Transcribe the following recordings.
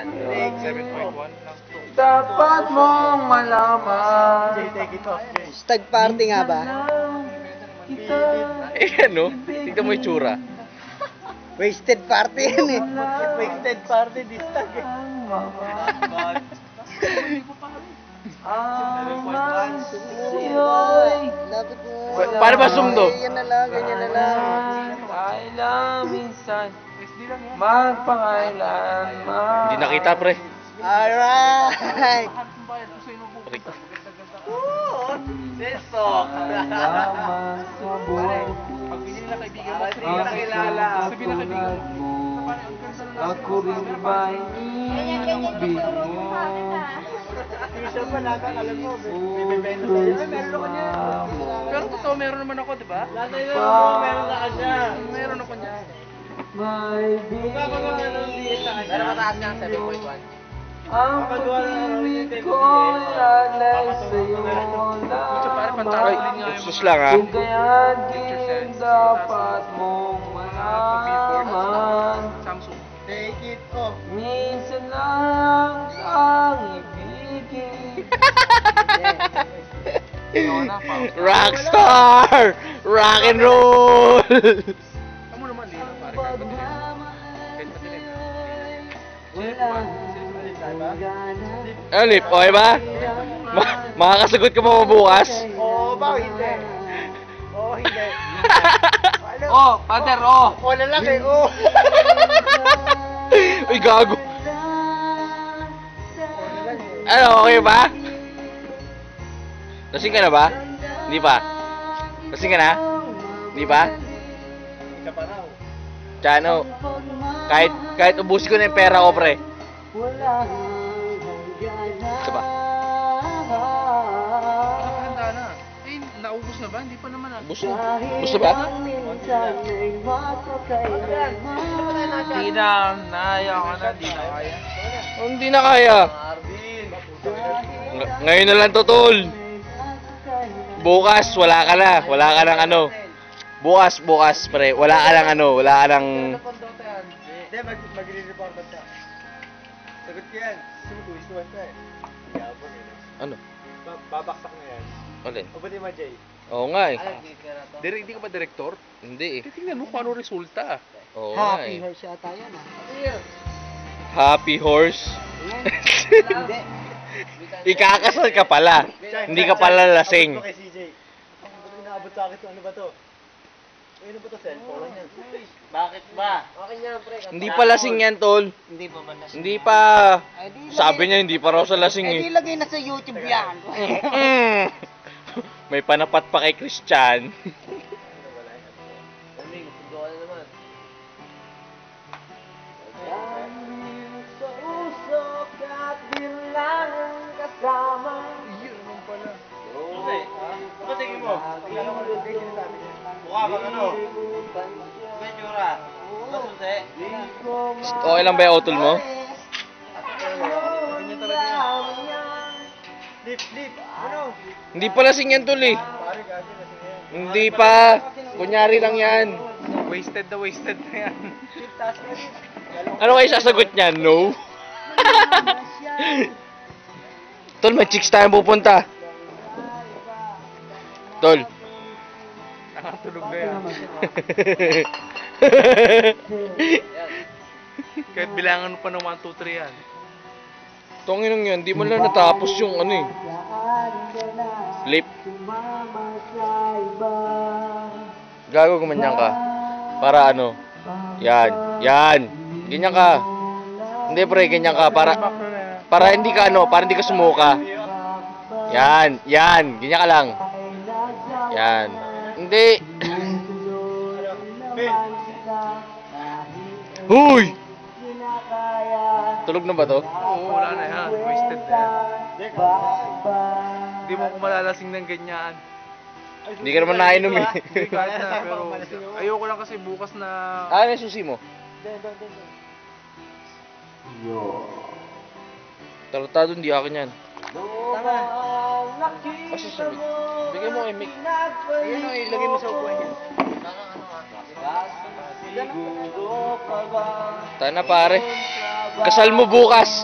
yan. 7.1 lang. Dapat mong malaman. Take it off, Jay. Stag party nga ba? Ano? Tignan mo yung tsura. Wasted party yan eh. Wasted party, di stag eh. Lapit mo. Paano ba zoom to? Yan na lang, ganyan na lang. Kailan minsan magpakailanman. Hindi nakita, pre. Alright! Sesok! Lamang sa buhay Pag binili na kaibigan mo, ang sabihin na kilala. sabi na kaibigan mo. Ako rin ba'y ibig mo? Isa pa lang, alam mo, may bibenta sa'yo. Ay, meron ako niya. Pero totoo, meron naman ako, di ba? Lahat na meron na ka siya. Meron ako niya. May Pero mataas niya, 7.1. ang pag-ibig ko lalay sa'yo lamang. Ay, sus lang ha. Kung kaya din dapat mong malaman. Samsung. Take it off. Minsan lang ang ibigin. Rockstar! Rock and roll! Kamu naman, di na pare. Kahit matilim. Ano, Lip? Okay ba? Makakasagot ka mo bukas? Oo ba? Hindi. Oo, hindi. Oh, Pater, oh. Oo, lalaki. Oo. Uy, gago. Ano, okay ba? Lasing ka na ba? Hindi pa? Lasing ka na? Hindi pa? Isa pa raw. Tsano, kahit ubusin ko na yung pera ko, pre. Ito ba? Handa na. Eh, naubos na ba? Hindi pa naman ah. Ubus na? Ubus na ba? Hindi na, naya ka na, di na kaya. Oh, hindi na kaya. Arvin. Ngayon na lang to, tol. Bukas, wala ka na. Wala ka ng ano. Bukas, pre. Wala ka ng ano. Wala ka ng... Hindi, magre-report ka. Sagot ko yan. Sumunod, istuwan ka eh. Yabang eh. Ano? Babaksak na yan. Alin? O ba di ma, Jay? Oo nga eh. Hindi ka ba director? Hindi eh. Titingnan mo kung ano resulta. Oo nga Happy eh. horse yata yan ah. Happy horse. Hindi. Ikakasal ka pala. Hindi ka pala lasing. Abot ko kay CJ. Ano ba inaabot sa akin to? Ano ba to? Ano ba to? Cellphone yan. Bakit ba? Okay niya, pre. Hindi pa lasing yan, tol. Hindi pa ba na? Hindi pa. Sabi niya hindi pa raw sa lasing Eh di eh. lagay na sa YouTube yan. May panapat pa kay Christian. Sa usok at bilang kasama. Yun naman pala. Okay. Ano tingin mo? Tingnan ko yung sinasabi niya. Mukha bang ano? May tsura. Masusi. Okay lang ba yung utol mo? Ganyan talaga yan. Lip. Ano? Hindi pa lasing yan, tol eh. Pare, gabi na sige. Hindi pa. Kunyari lang yan. Wasted na yan. Chip, taas ka rin. Ano kayo sasagot niya? No? Tol, may chicks tayong pupunta. Tol. Nakatulog na yan. Kahit bilangan mo pa ng 1, 2, 3 yan. Tongin yun, di mo lang natapos yung ano eh. Lip. Gago gumanyan ka. Para ano? Yan. Ganyan ka. Hindi pre, ganyan ka. Para hindi ka ano, para hindi ka sumuka. Yan. Ganyan ka lang. Yan. Hindi. Huy! Tulog na ba to? Oo, wala na yan. Wasted na yan. Hindi mo ko malalasing ng ganyan. Hindi ka naman nainom eh. Hindi kahit na, pero ayoko lang kasi bukas na... Ano yung susi mo? Tartado, hindi akin yan. Tama. Kasi sabi, bigay mo kay Mick. Ayun o, ilagay mo sa upuan niya. Tayo na pare. Kasal mo bukas.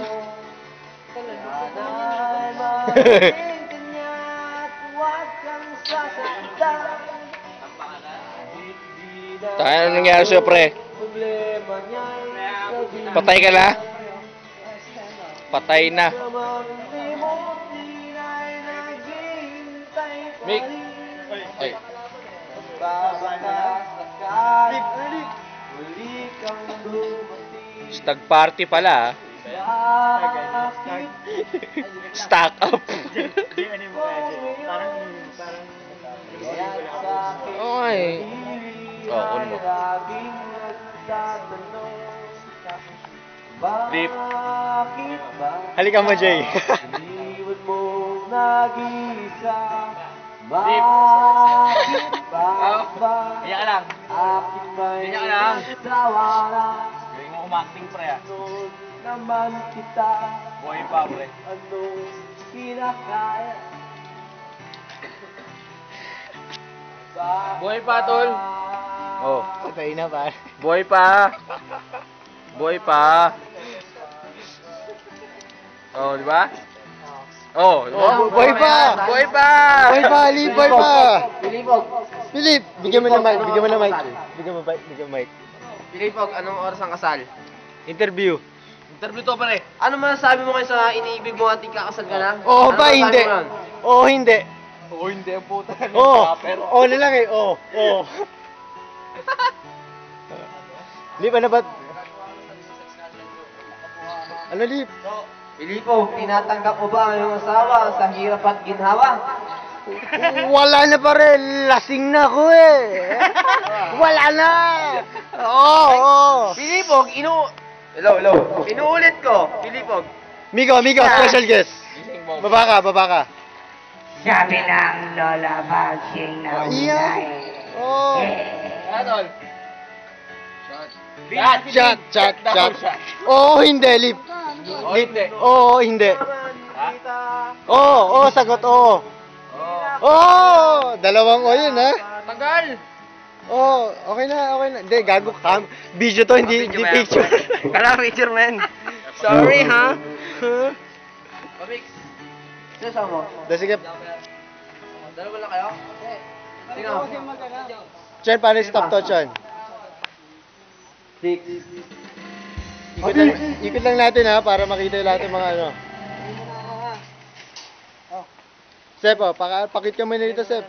Tayo, anong nangyari sa'yo, pre? Patay ka na? Patay na. Mick. Ay. Stag party pala, ah. Stack up. Okay. Oh, kunin mo. Deep. Halika mo, Jay. Deep. Iyak ka lang. Iyak ka lang. Gawin mo umakting, pre, ah. Buhay pa, pre. Buhay pa, tol. Oh. Patay na pa. Buhay pa. Buhay pa. Oh, di ba? Oh, di ba? Buhay pa. Buhay pa. Buhay pa, Lip, buhay pa. Pilipog. Philip, bigyan mo ng mic, bigyan mo ng mic. Bigyan mo mic. Pilipog, anong oras ang kasal? Interview. Interview to, pre. Ano masasabi mo kayo sa iniibig mo at ikakasal ka na? Oo Ano ba, masasabi hindi? mo nun? Oo, hindi. Oo, hindi ang puta. Oo. Oo na lang eh. Oo. Oo. Lip, ano ba? Ano, Lip? Pilipog, tinatanggap mo ba ang iyong asawa sa hirap at ginhawa? Wala na pa rin. Lasing na ako eh. Wala na. Oo. Pilipog, Hello. Inuulit ko, Pilipog. Migo, special guest. Baba ka. Sabi ng Lola Bagsing na Iyan. Oo. Anol? Chat. Oo, hindi, Lip. Hindi. Oo, hindi. Oo, sagot, oo. Oo, dalawang o yun, ha? Tagal! Oo, okay na. Hindi, gago ka. Video to, hindi picture. Kala picture, man. Sorry, ha? Pamix. Sino mo? Sige, Dalawa lang kayo? Sino? Chen, paano yung stop to, Chen? Ikot lang natin, ha, para makita yung lahat ng mga ano. Sep, pakit ka muna dito, Sep.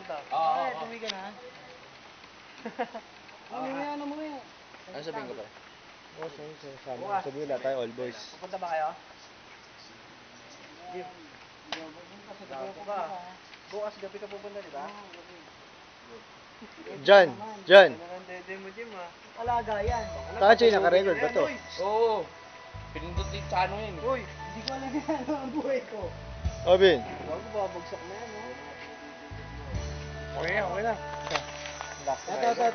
Ano sabihin ko pa? Sabihin na tayo, all boys. Punta ba kayo? Bukas gabi ka pupunta, di ba? John. Dede mo, Jim, ha? Alaga yan. Taka, Chen, naka-record ba to? Oo. Pinindot din sa ano yun. Uy, hindi ko alam yan ang buhay ko. Obin. Huwag ko babagsak na yan, ha? Okay na. Ito.